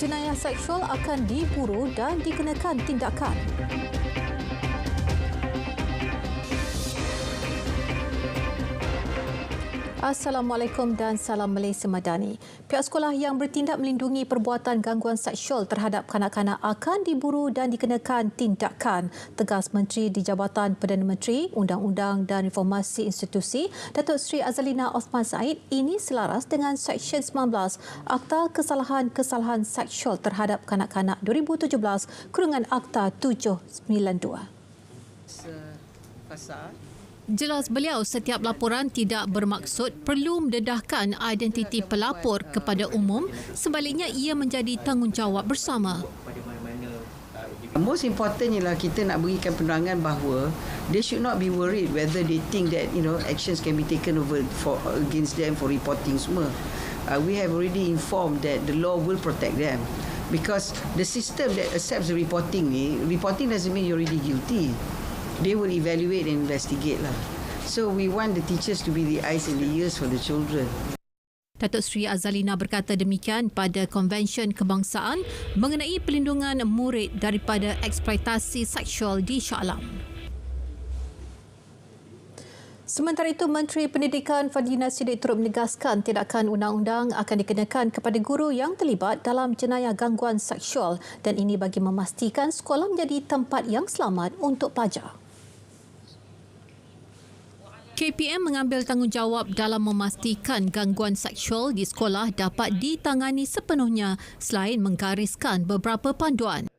jenayah seksual akan diburu dan dikenakan tindakan. Assalamualaikum dan salam Malaysia Madani. Pihak sekolah yang bertindak melindungi perbuatan gangguan seksual terhadap kanak-kanak akan diburu dan dikenakan tindakan, tegas Menteri di Jabatan Perdana Menteri, Undang-Undang dan Reformasi Institusi, Datuk Seri Azalina Othman Said. Ini selaras dengan Seksyen 19 Akta Kesalahan-Kesalahan Seksual terhadap Kanak-kanak 2017 kurungan Akta 792. Jelas beliau, setiap laporan tidak bermaksud perlu mendedahkan identiti pelapor kepada umum, sebaliknya ia menjadi tanggungjawab bersama. Most important ialah kita nak berikan penerangan bahawa they should not be worried whether they think that actions can be taken over against them for reporting semua. We have already informed that the law will protect them because the system that accepts the reporting doesn't mean you're already guilty. They will evaluate and investigate lah. So we want the teachers to be the eyes and the ears for the children. Datuk Seri Azalina berkata demikian pada Konvensyen Kebangsaan mengenai pelindungan murid daripada eksploitasi seksual di Shah Alam. Sementara itu, Menteri Pendidikan Fadhina Siddiq turut menegaskan tindakan undang-undang akan dikenakan kepada guru yang terlibat dalam jenayah gangguan seksual dan ini bagi memastikan sekolah menjadi tempat yang selamat untuk pelajar. KPM mengambil tanggungjawab dalam memastikan gangguan seksual di sekolah dapat ditangani sepenuhnya selain menggariskan beberapa panduan.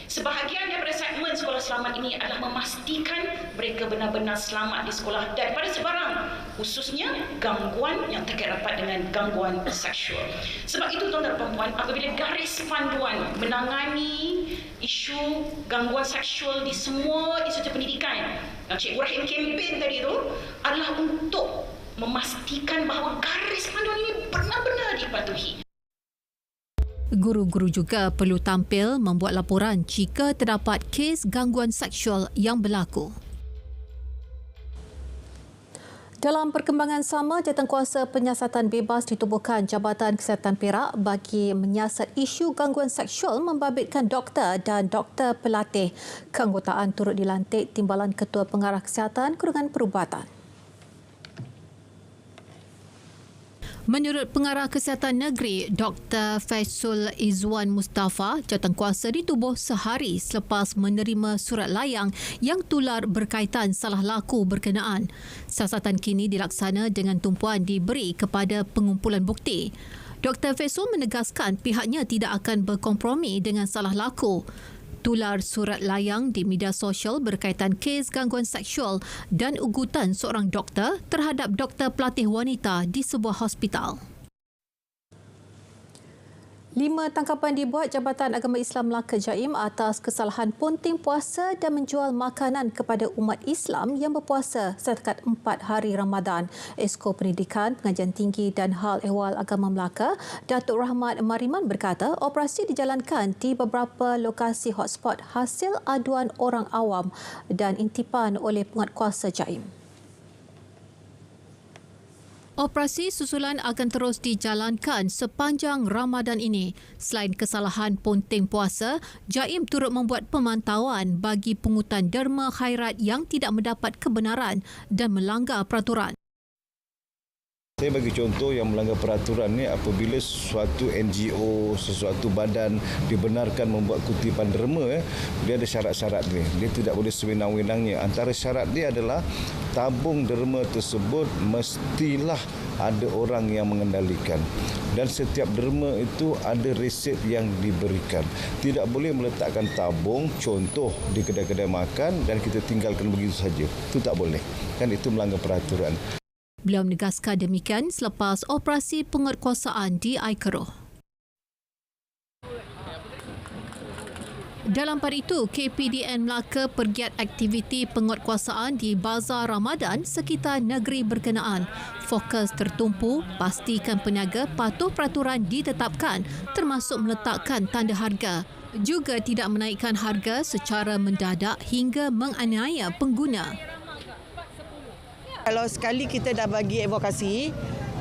Sebahagian daripada segmen sekolah selamat ini adalah memastikan mereka benar-benar selamat di sekolah daripada sebarang, khususnya gangguan yang terkait rapat dengan gangguan seksual. Sebab itu tuan-tuan dan puan-puan, apabila garis panduan menangani isu gangguan seksual di semua institusi pendidikan yang Cikgu Rahim kempen tadi itu adalah untuk memastikan bahawa garis panduan ini benar-benar dipatuhi. Guru-guru juga perlu tampil membuat laporan jika terdapat kes gangguan seksual yang berlaku. Dalam perkembangan sama, Jawatankuasa Penyiasatan Bebas ditubuhkan Jabatan Kesihatan Perak bagi menyiasat isu gangguan seksual membabitkan doktor dan doktor pelatih. Keanggotaan turut dilantik Timbalan Ketua Pengarah Kesihatan Kurungan Perubatan. Menurut Pengarah Kesihatan Negeri, Dr. Faisul Izwan Mustafa, jawatankuasa ditubuh sehari selepas menerima surat layang yang tular berkaitan salah laku berkenaan. Siasatan kini dilaksana dengan tumpuan diberi kepada pengumpulan bukti. Dr. Faisul menegaskan pihaknya tidak akan berkompromi dengan salah laku. Tular surat layang di media sosial berkaitan kes gangguan seksual dan ugutan seorang doktor terhadap doktor pelatih wanita di sebuah hospital. 5 tangkapan dibuat Jabatan Agama Islam Melaka Jaim atas kesalahan ponting puasa dan menjual makanan kepada umat Islam yang berpuasa setakat 4 hari Ramadan. Esko Pendidikan, Pengajian Tinggi dan Hal Ehwal Agama Melaka, Datuk Rahmat Mariman berkata operasi dijalankan di beberapa lokasi hotspot hasil aduan orang awam dan intipan oleh penguatkuasa Jaim. Operasi susulan akan terus dijalankan sepanjang Ramadan ini. Selain kesalahan ponting puasa, Jaim turut membuat pemantauan bagi pungutan derma khairat yang tidak mendapat kebenaran dan melanggar peraturan. Saya bagi contoh yang melanggar peraturan ni apabila suatu NGO, sesuatu badan dibenarkan membuat kutipan derma, dia ada syarat-syarat dia. Dia tidak boleh sewenang-wenangnya. Antara syarat dia adalah tabung derma tersebut mestilah ada orang yang mengendalikan. Dan setiap derma itu ada resit yang diberikan. Tidak boleh meletakkan tabung, contoh di kedai-kedai makan dan kita tinggalkan begitu saja. Itu tak boleh. Kan itu melanggar peraturan. Beliau menegaskan demikian selepas operasi penguatkuasaan di Aikeroh. Dalam pada itu, KPDN Melaka pergiat aktiviti penguatkuasaan di Bazar Ramadan sekitar negeri berkenaan. Fokus tertumpu pastikan peniaga patuh peraturan ditetapkan termasuk meletakkan tanda harga. Juga tidak menaikkan harga secara mendadak hingga menganiaya pengguna. Kalau sekali kita dah bagi advokasi,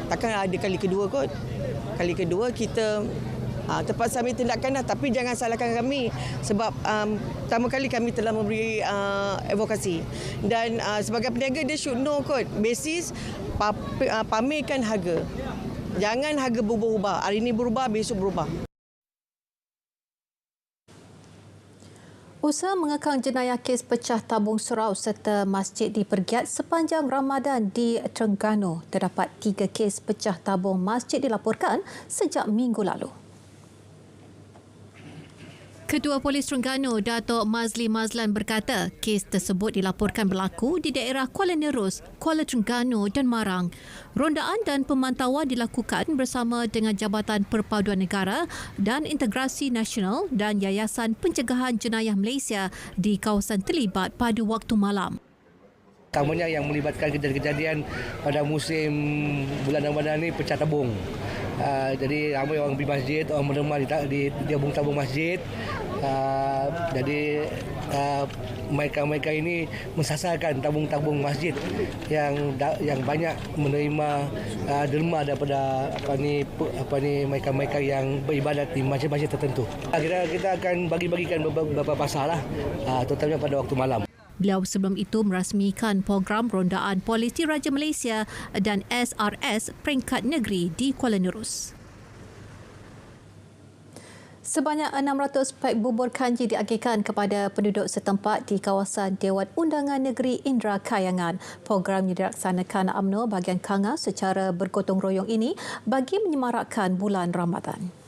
takkan ada kali kedua kot. Kali kedua kita terpaksa ambil tindakan dah. Tapi jangan salahkan kami sebab pertama kali kami telah memberi advokasi. Dan sebagai peniaga dia should know kot basis pamerkan harga. Jangan harga berubah-ubah. Hari ini berubah, besok berubah. Usaha mengekang jenayah kes pecah tabung surau serta masjid dipergiat sepanjang Ramadan di Terengganu. Terdapat 3 kes pecah tabung masjid dilaporkan sejak minggu lalu. Ketua Polis Terengganu, Datuk Mazli Mazlan berkata, kes tersebut dilaporkan berlaku di daerah Kuala Nerus, Kuala Terengganu dan Marang. Rondaan dan pemantauan dilakukan bersama dengan Jabatan Perpaduan Negara dan Integrasi Nasional dan Yayasan Pencegahan Jenayah Malaysia di kawasan terlibat pada waktu malam. Utamanya yang melibatkan kejadian-kejadian pada musim bulan Ramadan ini pecah tabung. Jadi ramai orang pergi masjid, orang menerima di tabung masjid. Jadi mereka ini mensasarkan tabung-tabung masjid yang banyak menerima derma daripada mereka yang beribadat di masjid-masjid tertentu. Kita akan bagi-bagikan beberapa pasal lah, terutamanya pada waktu malam. Beliau sebelum itu merasmikan program rondaan polis Diraja Malaysia dan SRS peringkat negeri di Kuala Nerus. Sebanyak 600 pack bubur kanji diagihkan kepada penduduk setempat di kawasan Dewan Undangan Negeri Indra Kayangan. Program yang dilaksanakan UMNO bahagian Kangar secara bergotong royong ini bagi menyemarakkan bulan Ramadan.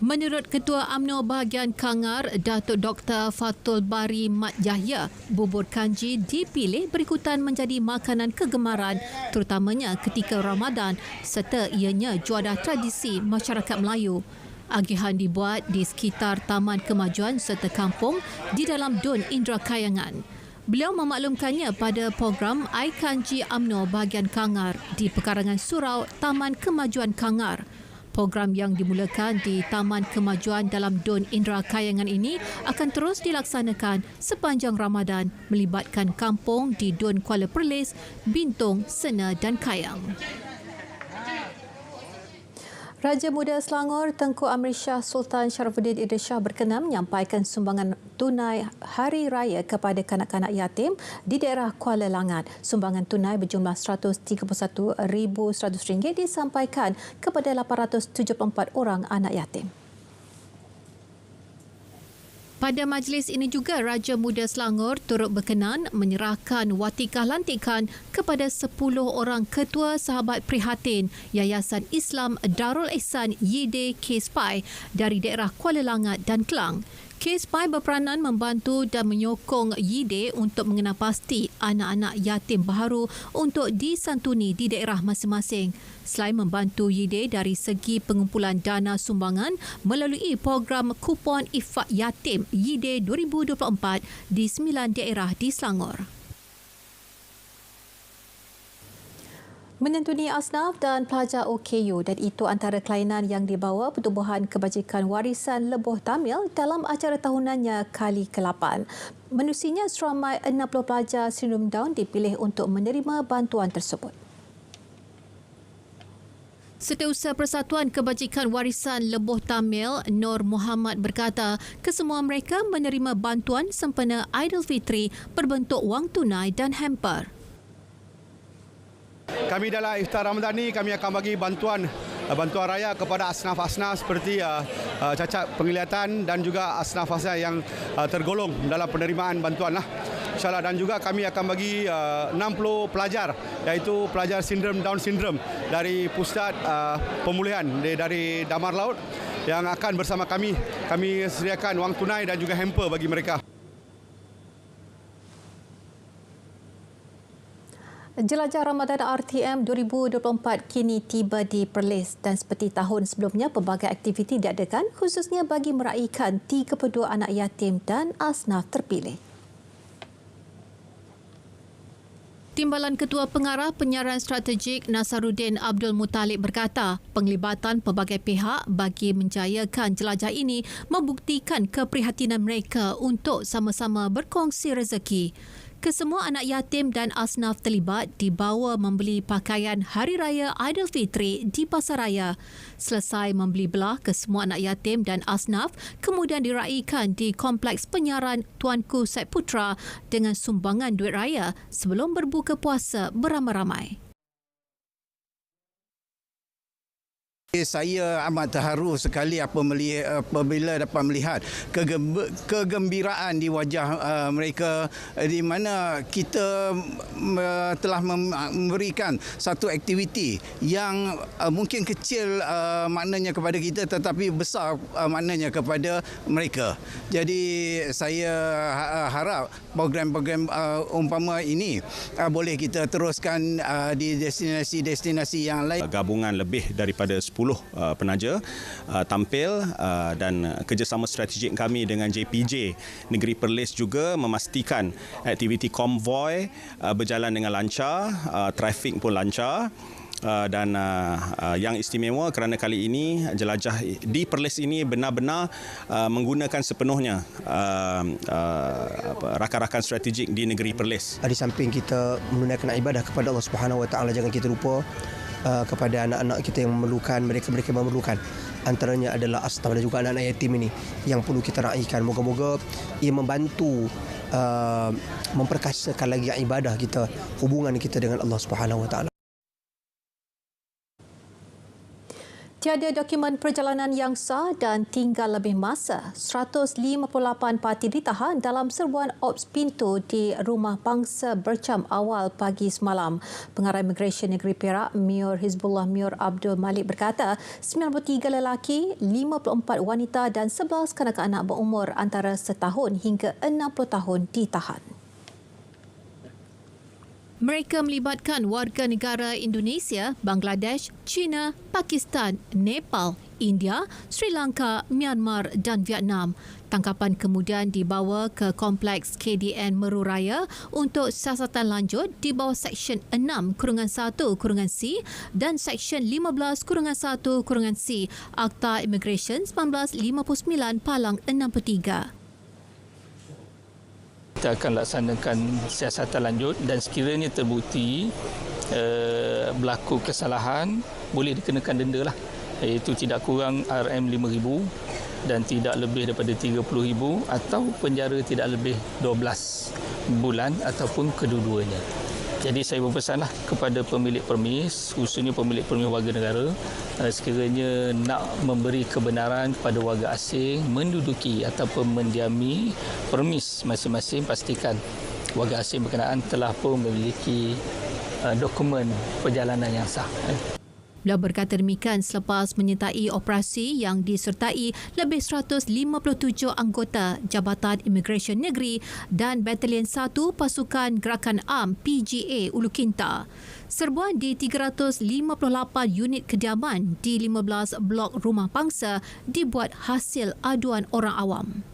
Menurut Ketua UMNO bahagian Kangar, Datuk Dr. Fatul Bari Mat Yahya, bubur kanji dipilih berikutan menjadi makanan kegemaran terutamanya ketika Ramadan serta ianya juadah tradisi masyarakat Melayu. Agihan dibuat di sekitar Taman Kemajuan serta kampung di dalam Dun Indra Kayangan. Beliau memaklumkannya pada program Ai Kanji UMNO bahagian Kangar di pekarangan surau Taman Kemajuan Kangar. Program yang dimulakan di Taman Kemajuan dalam Dun Indra Kayangan ini akan terus dilaksanakan sepanjang Ramadan melibatkan kampung di Dun Kuala Perlis, Bintong, Sena dan Kayang. Raja Muda Selangor Tengku Amir Shah Sultan Sharafuddin Idris Shah berkenan menyampaikan sumbangan tunai Hari Raya kepada kanak-kanak yatim di daerah Kuala Langat. Sumbangan tunai berjumlah RM131,100 disampaikan kepada 874 orang anak yatim. Pada majlis ini juga, Raja Muda Selangor turut berkenan menyerahkan watikah lantikan kepada 10 orang ketua sahabat prihatin Yayasan Islam Darul Ihsan Yide Kespai dari daerah Kuala Langat dan Kelang. Kespai berperanan membantu dan menyokong Yide untuk mengenal pasti anak-anak yatim baharu untuk disantuni di daerah masing-masing. Selain membantu Yide dari segi pengumpulan dana sumbangan melalui program kupon Infak Yatim Yide 2024 di 9 daerah di Selangor. Menyantuni asnaf dan pelajar OKU dan itu antara kelainan yang dibawa Pertubuhan Kebajikan Warisan Lebuh Tamil dalam acara tahunannya kali ke-8. Menusinya seramai 60 pelajar sindrom Down dipilih untuk menerima bantuan tersebut. Setiausaha Persatuan Kebajikan Warisan Lebuh Tamil, Nur Muhammad berkata, kesemua mereka menerima bantuan sempena Aidilfitri berbentuk wang tunai dan hamper. Kami dalam iftar Ramadan ni kami akan bagi bantuan raya kepada asnaf-asnaf seperti cacat penglihatan dan juga asnaf-asnaf yang tergolong dalam penerimaan bantuan lah. InsyaAllah, dan juga kami akan bagi 60 pelajar iaitu pelajar sindrom Down Syndrome dari Pusat Pemulihan dari Damar Laut yang akan bersama kami sediakan wang tunai dan juga hamper bagi mereka. Jelajah Ramadan RTM 2024 kini tiba di Perlis dan seperti tahun sebelumnya pelbagai aktiviti diadakan khususnya bagi meraihkan 32 anak yatim dan asnaf terpilih. Timbalan Ketua Pengarah Penyiaran Strategik Nasaruddin Abdul Muttalib berkata, penglibatan pelbagai pihak bagi menjayakan jelajah ini membuktikan keprihatinan mereka untuk sama-sama berkongsi rezeki. Kesemua anak yatim dan asnaf terlibat dibawa membeli pakaian Hari Raya Aidilfitri di Pasaraya. Selesai membeli belah, kesemua anak yatim dan asnaf kemudian diraikan di Kompleks Penyiaran Tuanku Said Putra dengan sumbangan duit raya sebelum berbuka puasa beramai-ramai. Saya amat terharu sekali apabila dapat melihat kegembiraan di wajah mereka, di mana kita telah memberikan satu aktiviti yang mungkin kecil maknanya kepada kita tetapi besar maknanya kepada mereka. Jadi saya harap program-program umpama ini boleh kita teruskan di destinasi-destinasi yang lain. Gabungan lebih daripada 10 penaja tampil dan kerjasama strategik kami dengan JPJ Negeri Perlis juga memastikan aktiviti konvoi berjalan dengan lancar, trafik pun lancar. Dan yang istimewa kerana kali ini jelajah di Perlis ini benar-benar menggunakan sepenuhnya rakan-rakan strategik di negeri Perlis. Di samping kita menunaikan ibadah kepada Allah Subhanahu Wa Taala, jangan kita lupa kepada anak-anak kita yang memerlukan, mereka memerlukan. Antaranya adalah asnaf dan juga anak-anak yatim ini yang perlu kita raikan. Moga-moga ia membantu memperkasakan lagi ibadah kita, hubungan kita dengan Allah Subhanahu Wa Taala. Tiada dokumen perjalanan yang sah dan tinggal lebih masa. 158 parti ditahan dalam serbuan ops pintu di Rumah Bangsa Bercam awal pagi semalam. Pengarah Imigresen Negeri Perak, Mayor Hizbullah Mayor Abdul Malik berkata, 93 lelaki, 54 wanita dan 11 kanak-kanak berumur antara setahun hingga 60 tahun ditahan. Mereka melibatkan warga negara Indonesia, Bangladesh, China, Pakistan, Nepal, India, Sri Lanka, Myanmar dan Vietnam. Tangkapan kemudian dibawa ke Kompleks KDN Meru Raya untuk siasatan lanjut di bawah Seksyen 6-1-C dan Seksyen 15-1-C Akta Imigresen 1959 Palang 63. Kita akan laksanakan siasatan lanjut dan sekiranya terbukti berlaku kesalahan, boleh dikenakan denda lah, iaitu tidak kurang RM5,000 dan tidak lebih daripada RM30,000 atau penjara tidak lebih 12 bulan ataupun kedua-duanya. Jadi saya berpesanlah kepada pemilik permis, khususnya pemilik permis warga negara, sekiranya nak memberi kebenaran kepada warga asing menduduki ataupun mendiami permis masing-masing, pastikan warga asing berkenaan telah pun memiliki dokumen perjalanan yang sah. Beliau berkata demikian selepas menyertai operasi yang disertai lebih 157 anggota Jabatan Imigresen Negeri dan Batalion 1 Pasukan Gerakan Am PGA Ulu Kinta. Serbuan di 358 unit kediaman di 15 blok rumah bangsa dibuat hasil aduan orang awam.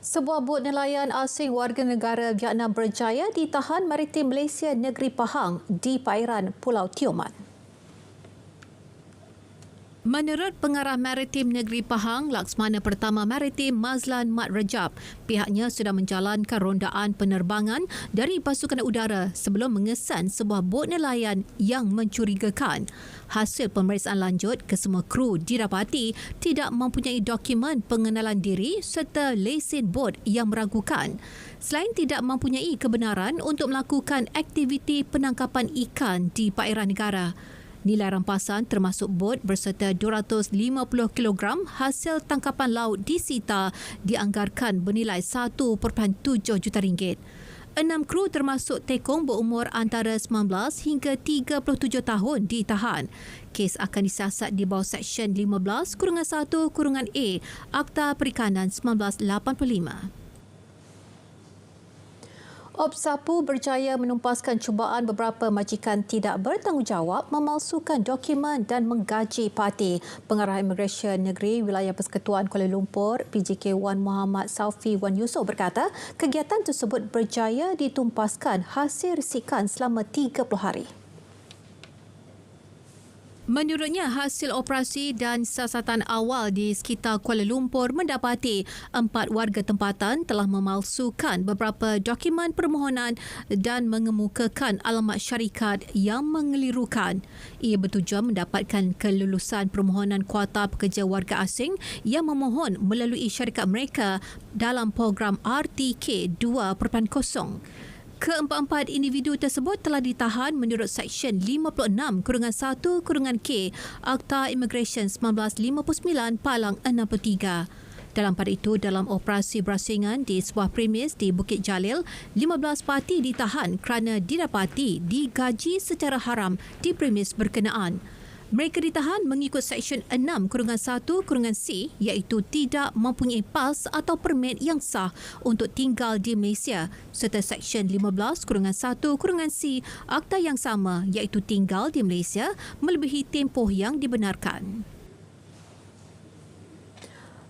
Sebuah bot nelayan asing warga negara Vietnam berjaya ditahan Maritim Malaysia Negeri Pahang di perairan Pulau Tioman. Menurut Pengarah Maritim Negeri Pahang, Laksmana Pertama Maritim Mazlan Mat Rajab, pihaknya sudah menjalankan rondaan penerbangan dari pasukan udara sebelum mengesan sebuah bot nelayan yang mencurigakan. Hasil pemeriksaan lanjut, kesemua kru didapati tidak mempunyai dokumen pengenalan diri serta lesen bot yang meragukan. Selain tidak mempunyai kebenaran untuk melakukan aktiviti penangkapan ikan di perairan negara. Nilai rampasan termasuk bot berserta 250 kg hasil tangkapan laut disita dianggarkan bernilai 1.7 juta ringgit. 6 kru termasuk tekong berumur antara 19 hingga 37 tahun ditahan. Kes akan disiasat di bawah Seksyen 15-1-A Akta Perikanan 1985. Opsapu berjaya menumpaskan cubaan beberapa majikan tidak bertanggungjawab memalsukan dokumen dan menggaji parti. Pengarah Imigresen Negeri Wilayah Persekutuan Kuala Lumpur, PJK Wan Muhammad Saufi Wan Yusof berkata, kegiatan tersebut berjaya ditumpaskan hasil risikan selama 30 hari. Menurutnya, hasil operasi dan siasatan awal di sekitar Kuala Lumpur mendapati 4 warga tempatan telah memalsukan beberapa dokumen permohonan dan mengemukakan alamat syarikat yang mengelirukan. Ia bertujuan mendapatkan kelulusan permohonan kuota pekerja warga asing yang memohon melalui syarikat mereka dalam program RTK 2.0. Keempat-empat individu tersebut telah ditahan menurut Seksyen 56-1-K Akta Immigration 1959 Palang 63. Dalam pada itu, dalam operasi berasingan di sebuah premis di Bukit Jalil, 15 parti ditahan kerana didapati digaji secara haram di premis berkenaan. Mereka ditahan mengikut Seksyen 6-1-C iaitu tidak mempunyai pas atau permit yang sah untuk tinggal di Malaysia serta Seksyen 15-1-C Akta yang sama iaitu tinggal di Malaysia melebihi tempoh yang dibenarkan.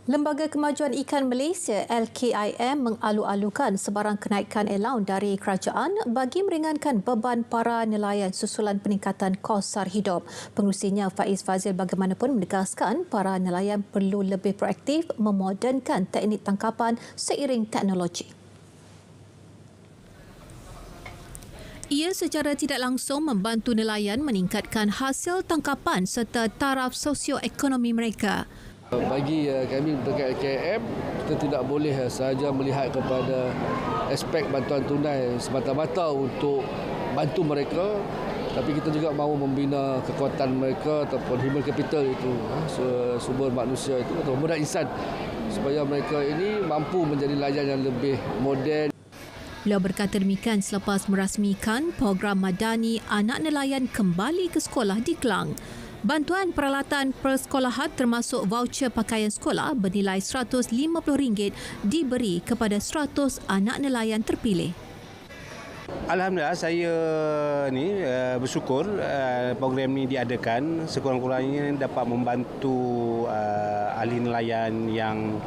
Lembaga Kemajuan Ikan Malaysia LKIM mengalu-alukan sebarang kenaikan allowance dari kerajaan bagi meringankan beban para nelayan susulan peningkatan kos sara hidup. Pengerusinya Faiz Fazil bagaimanapun menegaskan para nelayan perlu lebih proaktif memodernkan teknik tangkapan seiring teknologi. Ia secara tidak langsung membantu nelayan meningkatkan hasil tangkapan serta taraf sosioekonomi mereka. Bagi kami dekat KM, kita tidak boleh sahaja melihat kepada aspek bantuan tunai semata-mata untuk bantu mereka, tapi kita juga mahu membina kekuatan mereka ataupun human capital itu, sumber manusia itu atau modal insan supaya mereka ini mampu menjadi nelayan yang lebih moden. Beliau berkata demikian selepas merasmikan program Madani Anak Nelayan Kembali ke Sekolah di Klang. Bantuan peralatan persekolahan termasuk voucher pakaian sekolah bernilai RM150 diberi kepada 100 anak nelayan terpilih. Alhamdulillah, saya bersyukur program ini diadakan, sekurang-kurangnya dapat membantu ahli nelayan yang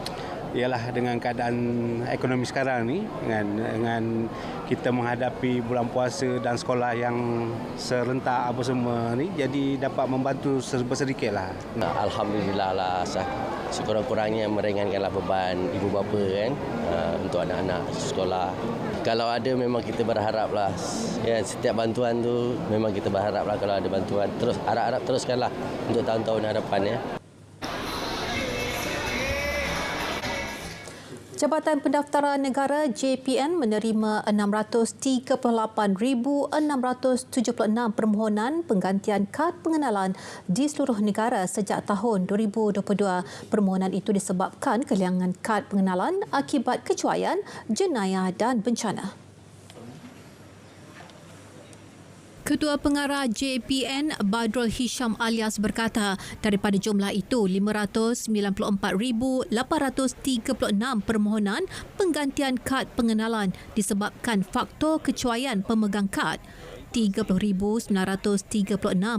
ialah dengan keadaan ekonomi sekarang ni, dengan kita menghadapi bulan puasa dan sekolah yang serentak apa semua ni, jadi dapat membantu sedikitlah. Alhamdulillah lah, sekurang-kurangnya meringankanlah beban ibu bapa kan, untuk anak-anak sekolah. Kalau ada memang kita berharaplah, ya, setiap bantuan tu memang kita berharaplah kalau ada bantuan terus, harap-harap teruskanlah untuk tahun-tahun hadapan ya. Jabatan Pendaftaran Negara JPN menerima 638,676 permohonan penggantian kad pengenalan di seluruh negara sejak tahun 2022. Permohonan itu disebabkan kehilangan kad pengenalan akibat kecuaian, jenayah dan bencana. Ketua Pengarah JPN Badrul Hisham Alias berkata, daripada jumlah itu 594,836 permohonan penggantian kad pengenalan disebabkan faktor kecuaian pemegang kad. 30,936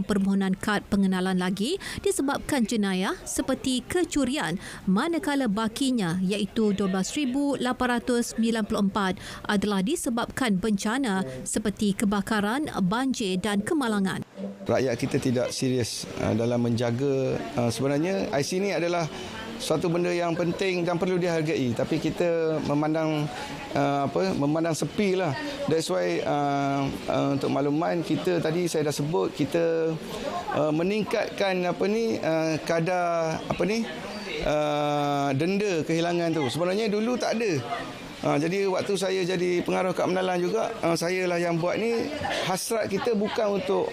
permohonan kad pengenalan lagi disebabkan jenayah seperti kecurian, manakala bakinya iaitu 12,894 adalah disebabkan bencana seperti kebakaran, banjir dan kemalangan. Rakyat kita tidak serius dalam menjaga, sebenarnya IC ini adalah suatu benda yang penting dan perlu dihargai, tapi kita memandang sepi lah. That's why untuk makluman kita tadi saya dah sebut, kita meningkatkan kadar denda kehilangan tu. Sebenarnya dulu tak ada. Jadi waktu saya jadi pengarah kad pengenalan juga, saya lah yang buat ni. Hasrat kita bukan untuk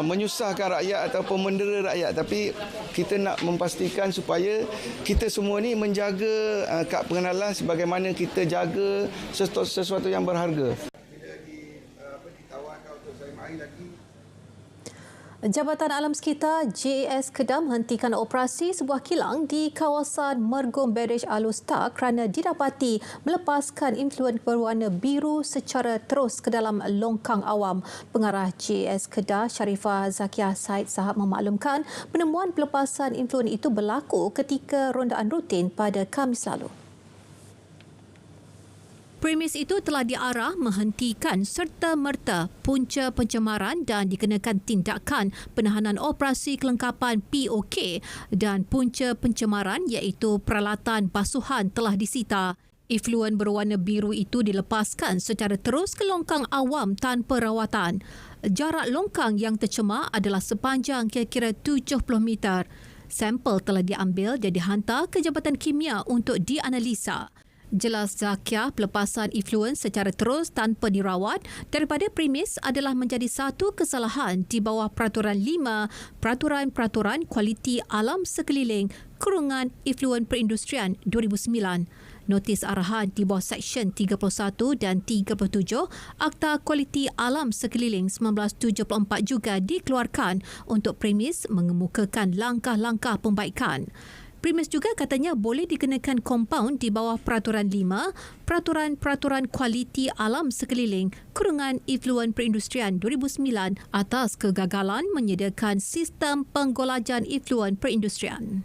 menyusahkan rakyat ataupun mendera rakyat, tapi kita nak memastikan supaya kita semua ni menjaga kad pengenalan sebagaimana kita jaga sesuatu yang berharga. Jabatan Alam Sekitar JAS Kedah menghentikan operasi sebuah kilang di kawasan Mergum Berij Alustar kerana didapati melepaskan influent berwarna biru secara terus ke dalam longkang awam. Pengarah JAS Kedah Sharifah Zakiah Said Sahab memaklumkan penemuan pelepasan influent itu berlaku ketika rondaan rutin pada Khamis lalu. Premis itu telah diarah menghentikan serta-merta punca pencemaran dan dikenakan tindakan penahanan operasi kelengkapan POK dan punca pencemaran iaitu peralatan basuhan telah disita. Efluen berwarna biru itu dilepaskan secara terus ke longkang awam tanpa rawatan. Jarak longkang yang tercemar adalah sepanjang kira-kira 70 meter. Sampel telah diambil dan dihantar ke Jabatan Kimia untuk dianalisa. Jelas Zakia, pelepasan efluen secara terus tanpa dirawat daripada premis adalah menjadi satu kesalahan di bawah Peraturan 5 Peraturan Kualiti Alam Sekeliling Kurungan Efluen Perindustrian 2009. Notis arahan di bawah Seksyen 31 dan 37 Akta Kualiti Alam Sekeliling 1974 juga dikeluarkan untuk premis mengemukakan langkah-langkah pembaikan. Premis juga katanya boleh dikenakan kompaun di bawah Peraturan 5 Peraturan Kualiti Alam Sekeliling Kurungan Efluen Perindustrian 2009 atas kegagalan menyediakan sistem penggolajan efluen perindustrian.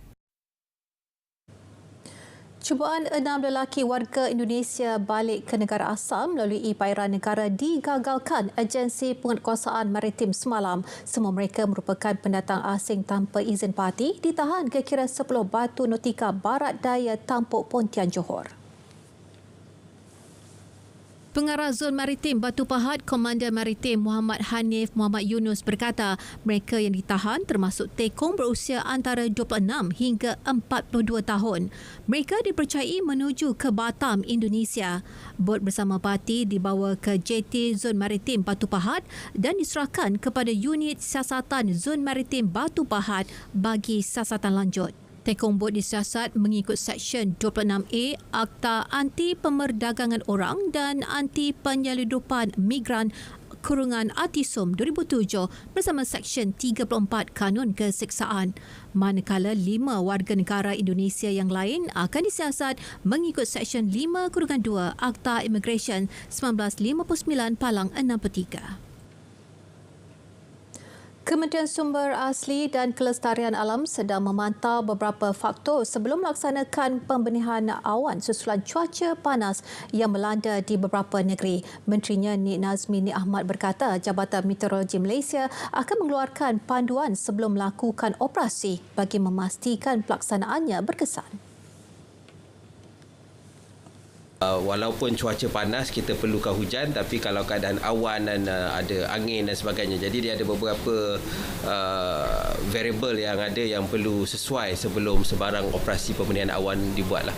Cubaan 6 lelaki warga Indonesia balik ke negara asal melalui perairan negara digagalkan Agensi Penguatkuasaan Maritim semalam. Semua mereka merupakan pendatang asing tanpa izin parti ditahan kira-kira 10 batu nautika barat daya Tampuk Pontian, Johor. Pengarah Zon Maritim Batu Pahat, Komandan Maritim Muhammad Hanif Muhammad Yunus berkata mereka yang ditahan termasuk tekong berusia antara 26 hingga 42 tahun. Mereka dipercayai menuju ke Batam, Indonesia. Bot bersama parti dibawa ke JT Zon Maritim Batu Pahat dan diserahkan kepada Unit Siasatan Zon Maritim Batu Pahat bagi siasatan lanjut. Tekong bot disiasat mengikut Seksyen 26A Akta Anti Pemerdagangan Orang dan Anti Penyeludupan Migran Kurungan Artisum 2007 bersama Seksyen 34 Kanun Keseksaan. Manakala 5 warga negara Indonesia yang lain akan disiasat mengikut Seksyen 5-2 Akta Immigration 1959 Palang 63. Kementerian Sumber Asli dan Kelestarian Alam sedang memantau beberapa faktor sebelum melaksanakan pembenihan awan susulan cuaca panas yang melanda di beberapa negeri. Menterinya Nik Nazmi Nik Ahmad berkata Jabatan Meteorologi Malaysia akan mengeluarkan panduan sebelum melakukan operasi bagi memastikan pelaksanaannya berkesan. Walaupun cuaca panas, kita perlukan hujan, tapi kalau keadaan awan dan ada angin dan sebagainya, jadi dia ada beberapa variable yang ada yang perlu sesuai sebelum sebarang operasi pembenihan awan dibuatlah.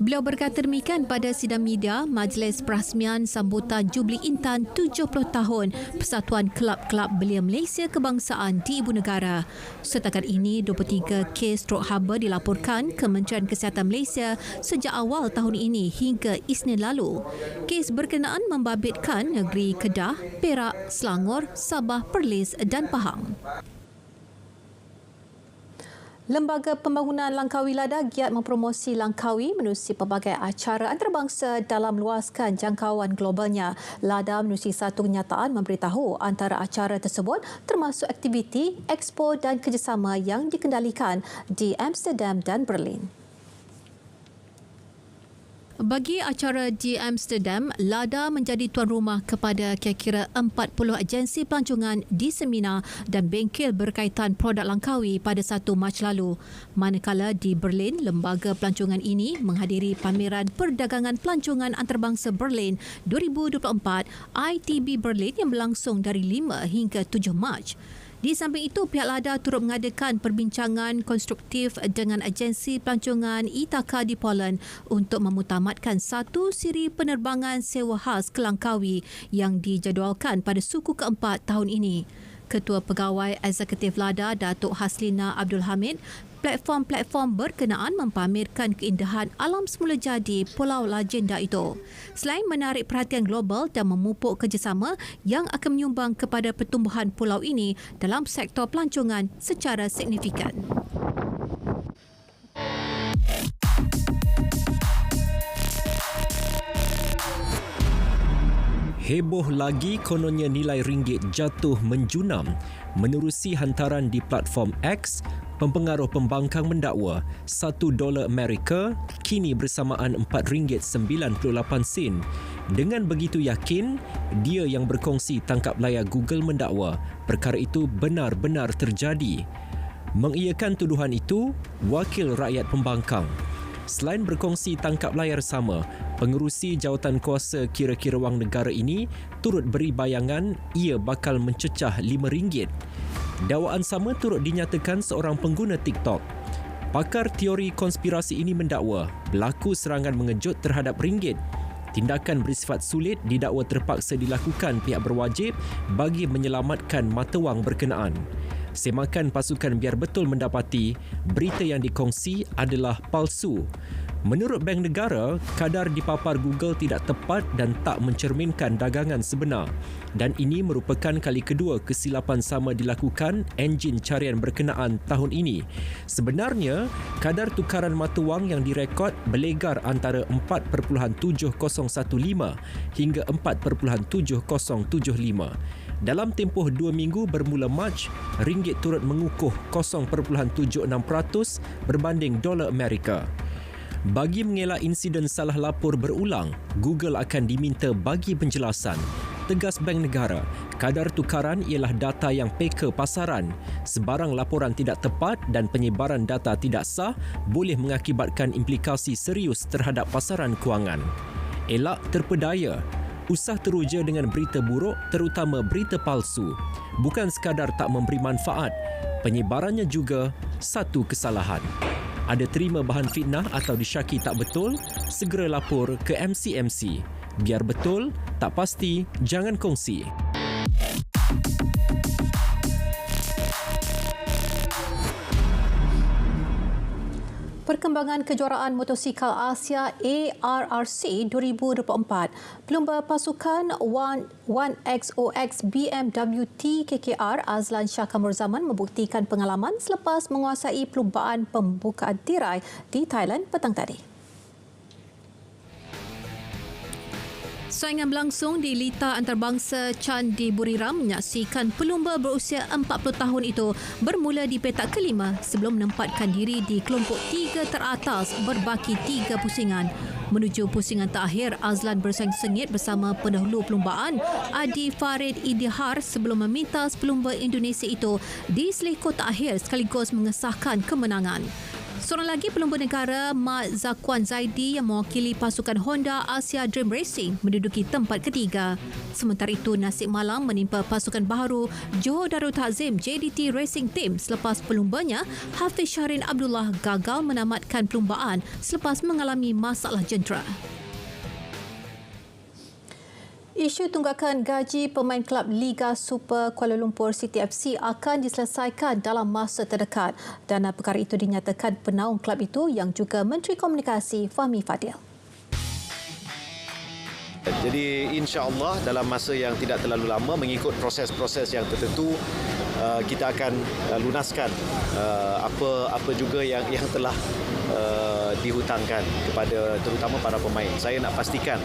Beliau berkata demikian pada sidang media Majlis Perasmian Sambutan Jubli Intan 70 tahun Persatuan Kelab-Kelab Belia Malaysia Kebangsaan di Ibu Negara. Setakat ini, 23 kes strok haba dilaporkan Kementerian Kesihatan Malaysia sejak awal tahun ini hingga Isnin lalu. Kes berkenaan membabitkan negeri Kedah, Perak, Selangor, Sabah, Perlis dan Pahang. Lembaga Pembangunan Langkawi Lada giat mempromosi Langkawi menerusi pelbagai acara antarabangsa dalam luaskan jangkauan globalnya. Lada menerusi satu kenyataan memberitahu antara acara tersebut termasuk aktiviti, expo dan kerjasama yang dikendalikan di Amsterdam dan Berlin. Bagi acara di Amsterdam, Lada menjadi tuan rumah kepada kira-kira 40 agensi pelancongan di seminar dan bengkel berkaitan produk Langkawi pada 1 Mac lalu. Manakala di Berlin, lembaga pelancongan ini menghadiri pameran perdagangan pelancongan antarabangsa Berlin 2024 ITB Berlin yang berlangsung dari 5 hingga 7 Mac. Di samping itu, pihak Lada turut mengadakan perbincangan konstruktif dengan agensi pelancongan Ithaca di Poland untuk memutamatkan satu siri penerbangan sewa khas ke Langkawi yang dijadualkan pada suku keempat tahun ini. Ketua Pegawai Eksekutif Lada, Datuk Haslina Abdul Hamid, platform-platform berkenaan mempamerkan keindahan alam semula jadi Pulau Legenda itu. Selain menarik perhatian global dan memupuk kerjasama yang akan menyumbang kepada pertumbuhan pulau ini dalam sektor pelancongan secara signifikan. Heboh lagi kononnya nilai ringgit jatuh menjunam. Menerusi hantaran di platform X, pempengaruh pembangkang mendakwa $1 Amerika kini bersamaan RM4.98. Dengan begitu yakin, dia yang berkongsi tangkap layar Google mendakwa perkara itu benar-benar terjadi. Mengiyakan tuduhan itu, wakil rakyat pembangkang. Selain berkongsi tangkap layar sama, pengerusi jawatan kuasa kira-kira wang negara ini turut beri bayangan ia bakal mencecah RM5. Dakwaan sama turut dinyatakan seorang pengguna TikTok. Pakar teori konspirasi ini mendakwa berlaku serangan mengejut terhadap ringgit. Tindakan bersifat sulit didakwa terpaksa dilakukan pihak berwajib bagi menyelamatkan mata wang berkenaan. Semakan pasukan biar betul mendapati berita yang dikongsi adalah palsu. Menurut Bank Negara, kadar dipapar Google tidak tepat dan tak mencerminkan dagangan sebenar. Dan ini merupakan kali kedua kesilapan sama dilakukan enjin carian berkenaan tahun ini. Sebenarnya, kadar tukaran mata wang yang direkod berlegar antara 4.7015 hingga 4.7075. Dalam tempoh 2 minggu bermula Mac, ringgit turut mengukuh 0.76% berbanding dolar Amerika. Bagi mengelak insiden salah lapor berulang, Google akan diminta bagi penjelasan. Tegas Bank Negara, kadar tukaran ialah data yang peka pasaran. Sebarang laporan tidak tepat dan penyebaran data tidak sah boleh mengakibatkan implikasi serius terhadap pasaran kewangan. Elak terpedaya. Usah teruja dengan berita buruk, terutama berita palsu. Bukan sekadar tak memberi manfaat, penyebarannya juga satu kesalahan. Ada terima bahan fitnah atau disyaki tak betul, segera lapor ke MCMC. Biar betul, tak pasti, jangan kongsi. Perkembangan kejuaraan motosikal Asia ARRC 2024. Pelumba pasukan 1XOX BMW T KKR Azlan Shah Kamurzaman membuktikan pengalaman selepas menguasai perlumbaan pembukaan tirai di Thailand petang tadi. Saingan berlangsung di Lita Antarabangsa Candi Buriram menyaksikan pelumba berusia 40 tahun itu bermula di petak kelima sebelum menempatkan diri di kelompok 3 teratas berbaki 3 pusingan. Menuju pusingan terakhir, Azlan bersaing sengit bersama pendahulu perlumbaan Adi Farid Idihar sebelum memintas pelumba Indonesia itu di selih kotak akhir sekaligus mengesahkan kemenangan. Seorang lagi pelumba negara, Mat Zakwan Zaidi yang mewakili pasukan Honda Asia Dream Racing menduduki tempat ketiga. Sementara itu, nasib malam menimpa pasukan baharu Johor Darul Takzim JDT Racing Team selepas pelumbanya Hafiz Syahrin Abdullah gagal menamatkan perlumbaan selepas mengalami masalah jentera. Isu tunggakan gaji pemain kelab Liga Super Kuala Lumpur City FC akan diselesaikan dalam masa terdekat dan perkara itu dinyatakan penaung kelab itu yang juga Menteri Komunikasi Fahmi Fadil. Jadi insya-Allah dalam masa yang tidak terlalu lama mengikut proses-proses yang tertentu kita akan lunaskan apa juga yang telah dihutangkan kepada terutama para pemain. Saya nak pastikan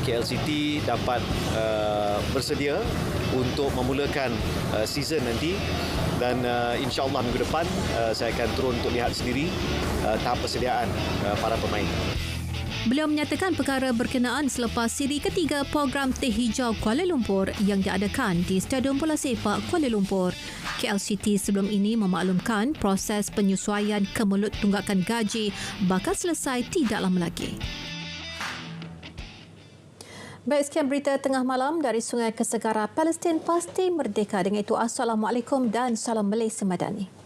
KLCT dapat bersedia untuk memulakan season nanti dan insya-Allah minggu depan saya akan turun untuk lihat sendiri tahap persediaan para pemain. Beliau menyatakan perkara berkenaan selepas siri ketiga program Teh Hijau Kuala Lumpur yang diadakan di Stadium Bola Sepak Kuala Lumpur. KLCT sebelum ini memaklumkan proses penyesuaian kemelut tunggakan gaji bakal selesai tidak lama lagi. Baik, sekian berita tengah malam dari Sungai Kesegara. Palestin pasti merdeka. Dengan itu, Assalamualaikum dan salam Malaysia Madani.